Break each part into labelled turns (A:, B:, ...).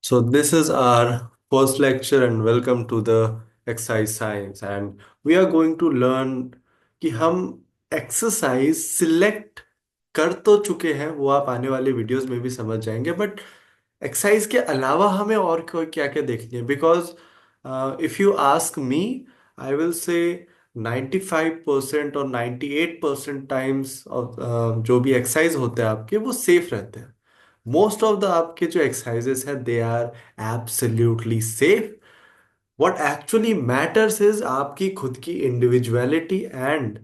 A: So this is our first lecture and welcome to the exercise science and we are going to learn कि हम exercise select कर तो चुके हैं वो आप आने वाले वीडियोस में भी समझ जाएंगे बट एक्सरसाइज के अलावा हमें और क्या क्या देखनी है because if you ask me I will से 95% और 98% टाइम्स ऑफ जो भी एक्सरसाइज होते हैं आपके वो सेफ रहते हैं मोस्ट ऑफ द आपके जो एक्सरसाइजेस हैं they are absolutely safe what actually matters is आपकी खुद की individuality and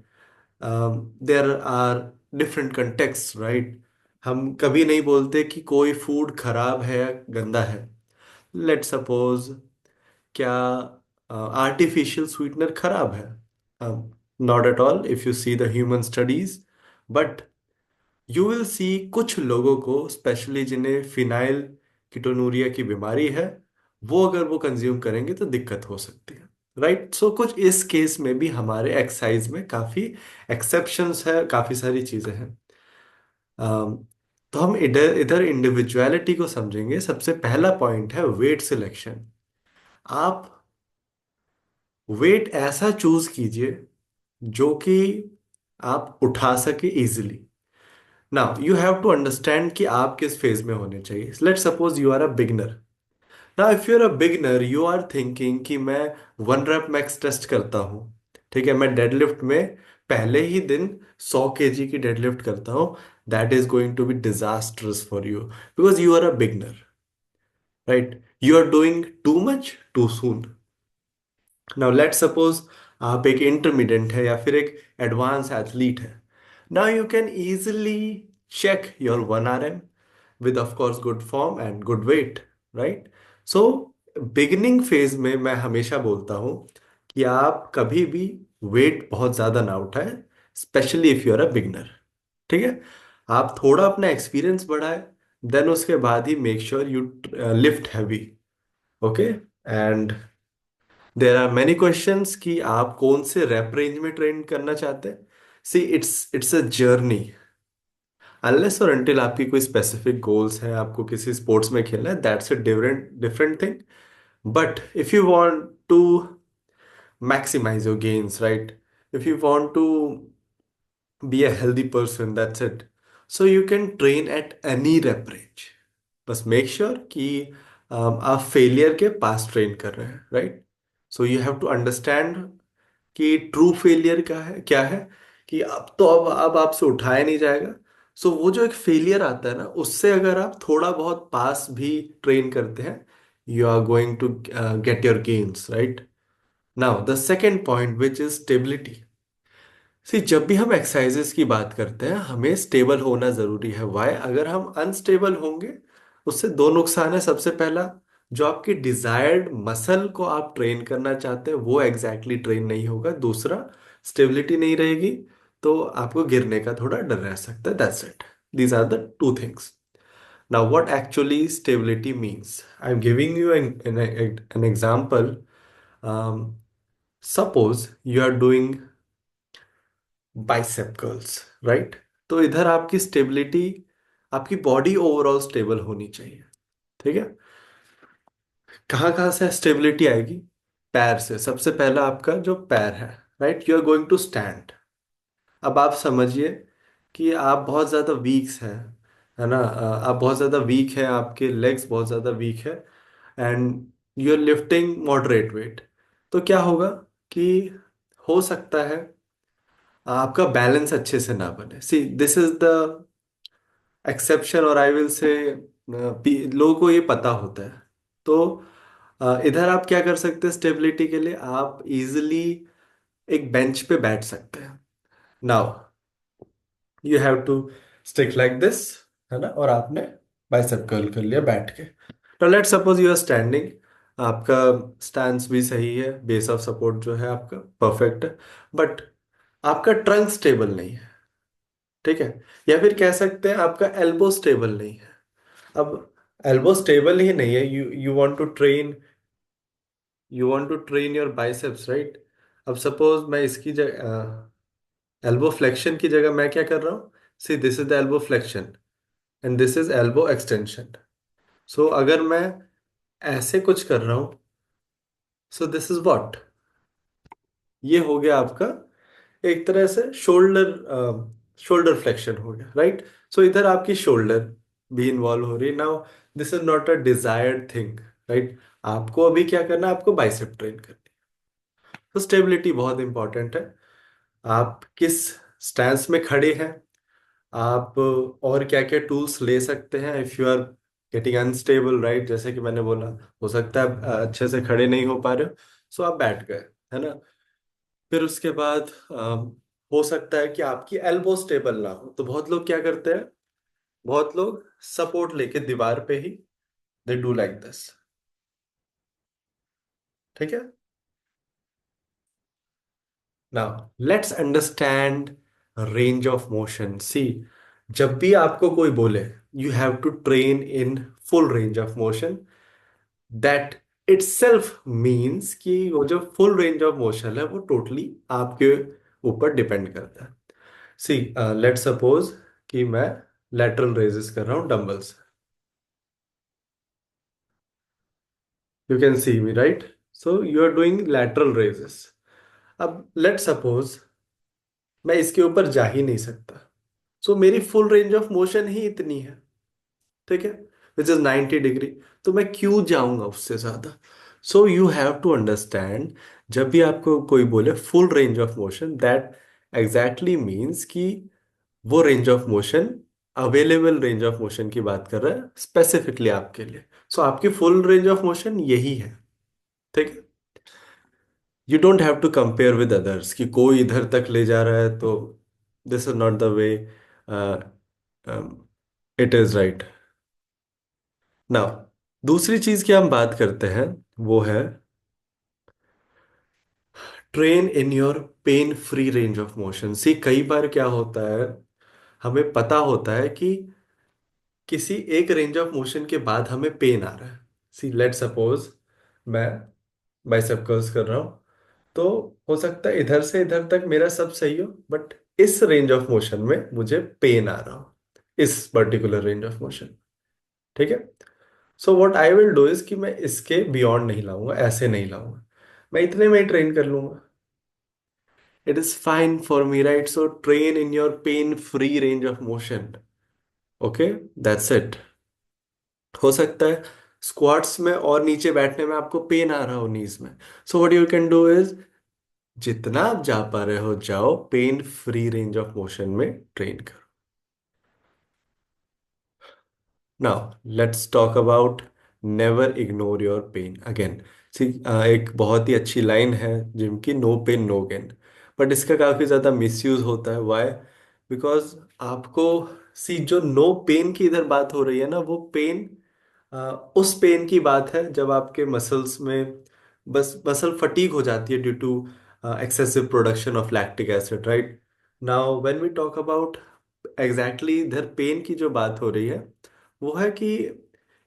A: there are different context right. हम कभी नहीं बोलते कि कोई फूड खराब है या गंदा है। लेट सपोज क्या आर्टिफिशियल स्वीटनर खराब है? Not at all if you see the human studies but you will see कुछ लोगों को स्पेशली जिन्हें फिनाइल कीटोनूरिया की बीमारी है वो अगर वो कंज्यूम करेंगे तो दिक्कत हो सकती है राइट। सो कुछ इस केस में भी हमारे एक्सरसाइज में काफी एक्सेप्शंस है काफी सारी चीजें हैं। अम, तो हम इधर इधर इंडिविजुअलिटी को समझेंगे। सबसे पहला पॉइंट है वेट सिलेक्शन। आप वेट ऐसा चूज कीजिए जो कि आप उठा सके easily. Now you have to understand कि आप किस फेज में होने चाहिए। Let suppose you are a beginner. Now if you are a beginner you are thinking कि मैं 1 रेप मैक्स टेस्ट करता हूँ। ठीक है, मैं डेडलिफ्ट में पहले ही दिन 100 kg की डेडलिफ्ट करता हूँ। That is going to be disasters for you because you are a beginner right. You are doing too much too soon. Now let suppose आप एक इंटरमीडिएट है या फिर एक एडवांस एथलीट है। Now you can easily check your 1 RM with of course good form and good weight right। so beginning phase में मैं हमेशा बोलता हूँ कि आप कभी भी वेट बहुत ज्यादा ना उठाएं especially if you are a beginner. ठीक है, आप थोड़ा अपना एक्सपीरियंस बढ़ाएं देन उसके बाद ही make sure you lift heavy. Okay, and there are many questions कि आप कौन से रेप रेंज में ट्रेन करना चाहते हैं। See it's a journey. Unless और अनटिल आपकी कोई स्पेसिफिक गोल्स हैं आपको किसी स्पोर्ट्स में खेलना है that's a different different thing. But if you want to maximize your gains right, if you want to be a healthy person that's it, so you can train at any rep range। बस make sure कि आप failure के पास train कर रहे हैं right. So you have to understand कि true failure क्या है कि अब तो अब आपसे उठाया नहीं जाएगा। सो वो जो एक फेलियर आता है ना उससे अगर आप थोड़ा बहुत पास भी ट्रेन करते हैं you are going to get your gains right. Now the second point which is stability. See जब भी हम एक्सरसाइजेस की बात करते हैं हमें स्टेबल होना जरूरी है। वाई? अगर हम अनस्टेबल होंगे उससे दो नुकसान है। सबसे पहला, जो आपकी डिजायर्ड मसल को आप ट्रेन करना चाहते हैं वो एग्जैक्टली ट्रेन नहीं होगा। दूसरा, स्टेबिलिटी नहीं रहेगी तो आपको गिरने का थोड़ा डर रह सकता है। That's it, these are the two things. Now what actually stability means, I am giving you an example. Suppose you are doing bicep curls right. तो इधर आपकी स्टेबिलिटी, आपकी बॉडी ओवरऑल स्टेबल होनी चाहिए। ठीक है, कहाँ कहाँ से स्टेबिलिटी आएगी? पैर से। सबसे पहला आपका जो पैर है right, you are going to stand. अब आप समझिए कि आप बहुत ज़्यादा वीक हैं, है ना, आप बहुत ज़्यादा वीक हैं, आपके लेग्स बहुत ज़्यादा वीक है and you are lifting moderate weight. तो क्या होगा कि हो सकता है आपका बैलेंस अच्छे से ना बने। सी दिस इज द एक्सेप्शन और आई विल से लोगों को ये पता होता है। तो इधर आप क्या कर सकते हैं स्टेबिलिटी के लिए, आप इजिली एक बेंच पे बैठ सकते हैं। Now you have to stick like this, है ना, और आपने बाइसेप कर्ल कर लिया बैठ के। तो let suppose you are standing, आपका स्टैंस भी सही है, बेस ऑफ सपोर्ट जो है आपका परफेक्ट है बट आपका ट्रंक स्टेबल नहीं है। ठीक है, या फिर कह सकते हैं आपका एल्बो स्टेबल नहीं है। अब एल्बो स्टेबल ही नहीं है, you want to train, you want to train your biceps right. अब सपोज मैं इसकी जगह एल्बो फ्लेक्शन की जगह मैं क्या कर रहा हूँ, see this is the elbow flexion and this is elbow extension. So अगर मैं ऐसे कुछ कर रहा हूं, सो दिस इज व्हाट, ये हो गया आपका एक तरह से शोल्डर, शोल्डर फ्लेक्शन हो गया, राइट। सो इधर आपकी शोल्डर भी इन्वॉल्व हो रही है now. This is not a desired thing, right. आपको अभी क्या करना है, आपको बाइसेप ट्रेन करनी है। तो स्टेबिलिटी बहुत इंपॉर्टेंट है। आप किस स्टैंस में खड़े हैं, आप और क्या क्या टूल्स ले सकते हैं if you are getting unstable, right. जैसे कि मैंने बोला, हो सकता है आप अच्छे से खड़े नहीं हो पा रहे हो, सो आप बैठ गए, है ना। फिर उसके बाद हो सकता है कि आपकी एल्बो स्टेबल ना हो, तो बहुत लोग क्या करते हैं, बहुत लोग सपोर्ट लेके दीवार पे ही दे डू लाइक दिस, ठीक है। Now let's understand range of motion. See, जब भी आपको कोई बोले you have to train in full range of motion, that itself means कि वो जो फुल रेंज ऑफ मोशन है वो टोटली आपके ऊपर डिपेंड करता है। सी, लेट सपोज कि मैं लेटरल रेजेस कर रहा हूँ dumbbells, you can see me, right. So you are doing lateral raises. अब लेट सपोज मैं इसके ऊपर जा ही नहीं सकता, सो मेरी फुल रेंज ऑफ मोशन ही इतनी है, ठीक है, विच इज 90 डिग्री। तो मैं क्यों जाऊंगा उससे ज्यादा। So you have to understand, जब भी आपको कोई बोले full range of motion, that exactly means कि वो range of motion, available range of motion की बात कर रहा है स्पेसिफिकली आपके लिए। सो आपकी फुल रेंज ऑफ मोशन यही है, ठीक है। You don't have to compare with others कि कोई इधर तक ले जा रहा है तो this is not the way it is, right. Now दूसरी चीज की हम बात करते हैं, वो है train in your pain free range of motion. See, कई बार क्या होता है, हमें पता होता है कि किसी एक रेंज ऑफ मोशन के बाद हमें पेन आ रहा है। सी, लेट सपोज मैं बाइसेप कर्ल्स कर रहा हूं, तो हो सकता है इधर से इधर तक मेरा सब सही हो, बट इस रेंज ऑफ मोशन में मुझे पेन आ रहा हो, इस पर्टिकुलर रेंज ऑफ मोशन, ठीक है। So what I will do is कि मैं इसके बियॉन्ड नहीं लाऊंगा, ऐसे नहीं लाऊंगा, मैं इतने में ही ट्रेन कर लूंगा। It is fine for me, right. So train in your pain free range of motion, okay, that's it. हो सकता है स्क्वाट्स में और नीचे बैठने में आपको पेन आ रहा हो नीज में, so what you can do is जितना आप जा पा रहे हो जाओ, pain free range of motion में ट्रेन करो। Now let's talk about never ignore your pain again. See, एक बहुत ही अच्छी लाइन है जिम की, no pain no gain, but इसका काफी ज्यादा मिसयूज होता है। व्हाई? बिकॉज आपको, सी, जो नो पेन की इधर बात हो रही है ना, वो पेन उस पेन की बात है जब आपके मसल्स में बस मसल फटीग हो जाती है due to excessive production of lactic acid, right. Now when we talk about exactly इधर पेन की जो बात हो रही है, वो है कि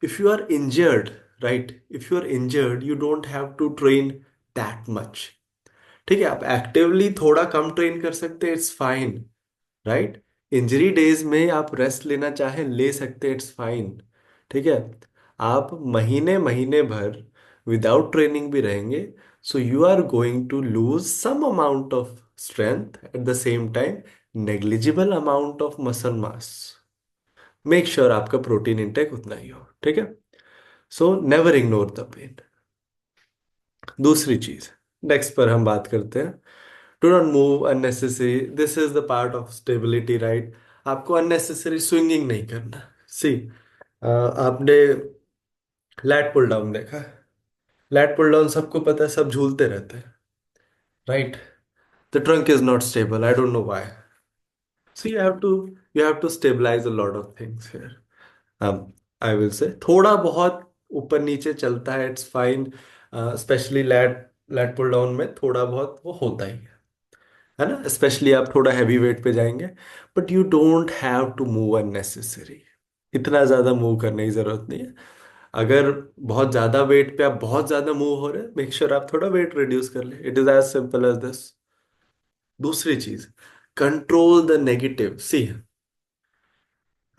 A: if you are injured, right, if you are injured you don't have to train that much, ठीक है। आप एक्टिवली थोड़ा कम ट्रेन कर सकते हैं, it's fine, right. Injury days में आप रेस्ट लेना चाहें ले सकते हैं, इट्स फाइन, ठीक है। आप महीने महीने भर विदाउट ट्रेनिंग भी रहेंगे, so you are going to lose some amount of strength, at the same time negligible amount of muscle mass. Make sure आपका प्रोटीन इंटेक उतना ही हो, ठीक है। So never ignore the pain. दूसरी चीज, नेक्स्ट पर हम बात करते हैं, do not move unnecessary, this is the part of stability, right. आपको अननेसेसरी स्विंगिंग नहीं करना। सी, आपने लैट पुल डाउन देखा है, लैट पुल डाउन सबको पता है, सब झूलते रहते हैं, right. The trunk is not stable, I don't know why. So you have to stabilize a lot of things here. I will say थोड़ा बहुत ऊपर नीचे चलता है, it's fine, especially lat lat pull down में थोड़ा बहुत वो होता ही है ना, स्पेशली आप थोड़ा हैवी वेट पे जाएंगे, but you don't have to move unnecessary. इतना ज्यादा मूव करने की जरूरत नहीं है। अगर बहुत ज्यादा वेट पे आप बहुत ज्यादा मूव हो रहे हैं, मेक श्योर आप थोड़ा वेट रिड्यूस कर ले, it is as simple as this. दूसरी चीज, control the negative. See,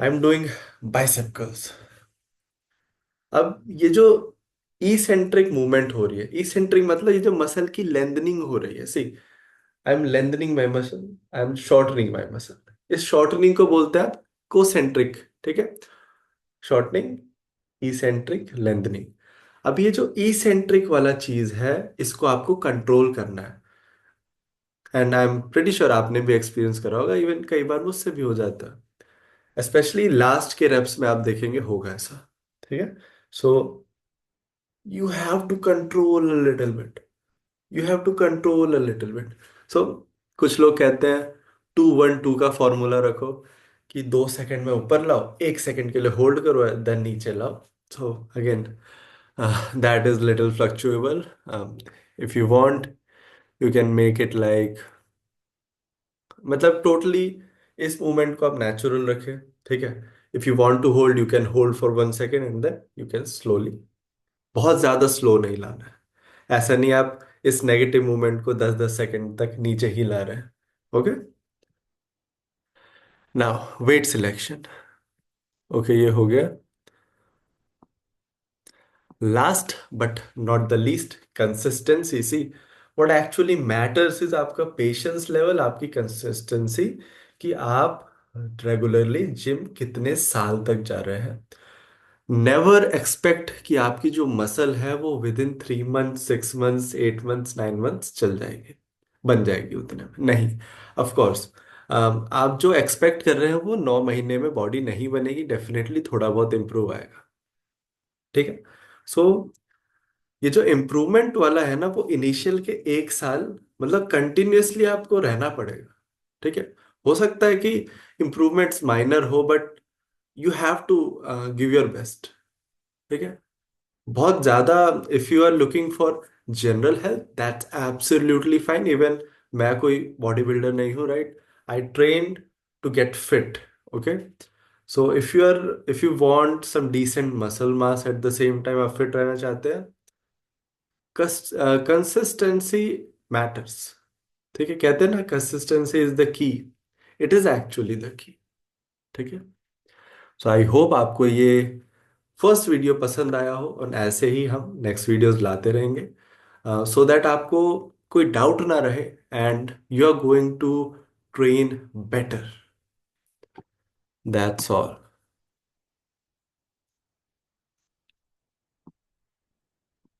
A: I am doing bicep curls, अब ये जो इसेंट्रिक मूवमेंट हो रही है। इसेंट्रिक मतलब ये जो मसल की लेंथनिंग हो रही है। See, I am lengthening my muscle, I am shortening my muscle. इस शॉर्टनिंग को बोलते हैं आप कोसेंट्रिक। ठीक है, शॉर्टनिंग, इसेंट्रिक, लेंथनिंग। अब ये जो इसेंट्रिक वाला चीज है, इसको आपको कंट्रोल करना है। And I am pretty sure आपने भी एक्सपीरियंस करा होगा, इवन कई बार मुझसे भी हो जाता है, स्पेशली लास्ट के रेप्स में आप देखेंगे होगा ऐसा। ठीक है, so you have to control a little bit, you have to control a little bit. So कुछ लोग कहते हैं 2-1-2 का फॉर्मूला रखो, कि 2 सेकंड में ऊपर लाओ, 1 सेकंड के लिए होल्ड करो, देन नीचे लाओ। So again, that is little fluctuable. If you want, you can make it like, मतलब टोटली इस मूवमेंट को आप नेचुरल रखें। ठीक है, if you want to hold, you can hold for 1 second and then you can slowly, बहुत ज्यादा slow नहीं लाना है। ऐसा नहीं आप इस नेगेटिव मूवमेंट को 10-10 सेकंड तक नीचे ही ला रहे हैं। Okay, now weight selection. Okay, ये हो गया। Last but not the least, consistency. See, what actually matters is आपका पेशेंस लेवल, आपकी कंसिस्टेंसी, कि आप रेगुलरली जिम कितने साल तक जा रहे हैं। नेवर एक्सपेक्ट कि आपकी जो मसल है वो with in 3 month, 6 months, 8 months, 9 months चल जाएगी, बन जाएगी उतने में नहीं। ऑफ कोर्स, आप जो एक्सपेक्ट कर रहे हैं वो 9 महीने में बॉडी नहीं बनेगी, डेफिनेटली थोड़ा बहुत इंप्रूव आएगा। ठीक है, सो ये जो इम्प्रूवमेंट वाला है ना, वो इनिशियल के 1 साल, मतलब कंटिन्यूअसली आपको रहना पड़ेगा। ठीक है, हो सकता है कि इम्प्रूवमेंट्स माइनर हो, but you have to give your best. ठीक है, बहुत ज्यादा, if you are looking for general health, that's absolutely fine. Even मैं कोई बॉडी बिल्डर नहीं हूँ, राइट? I train to get fit. Okay, so if you want some decent muscle mass at the same time आप fit रहना चाहते हैं, consistency matters. ठीक है, कहते हैं ना, consistency is the key, it is actually the key. ठीक है, सो आई होप आपको ये फर्स्ट वीडियो पसंद आया हो, और ऐसे ही हम नेक्स्ट वीडियोस लाते रहेंगे, सो दैट आपको कोई डाउट ना रहे, and you are going to train better. That's all.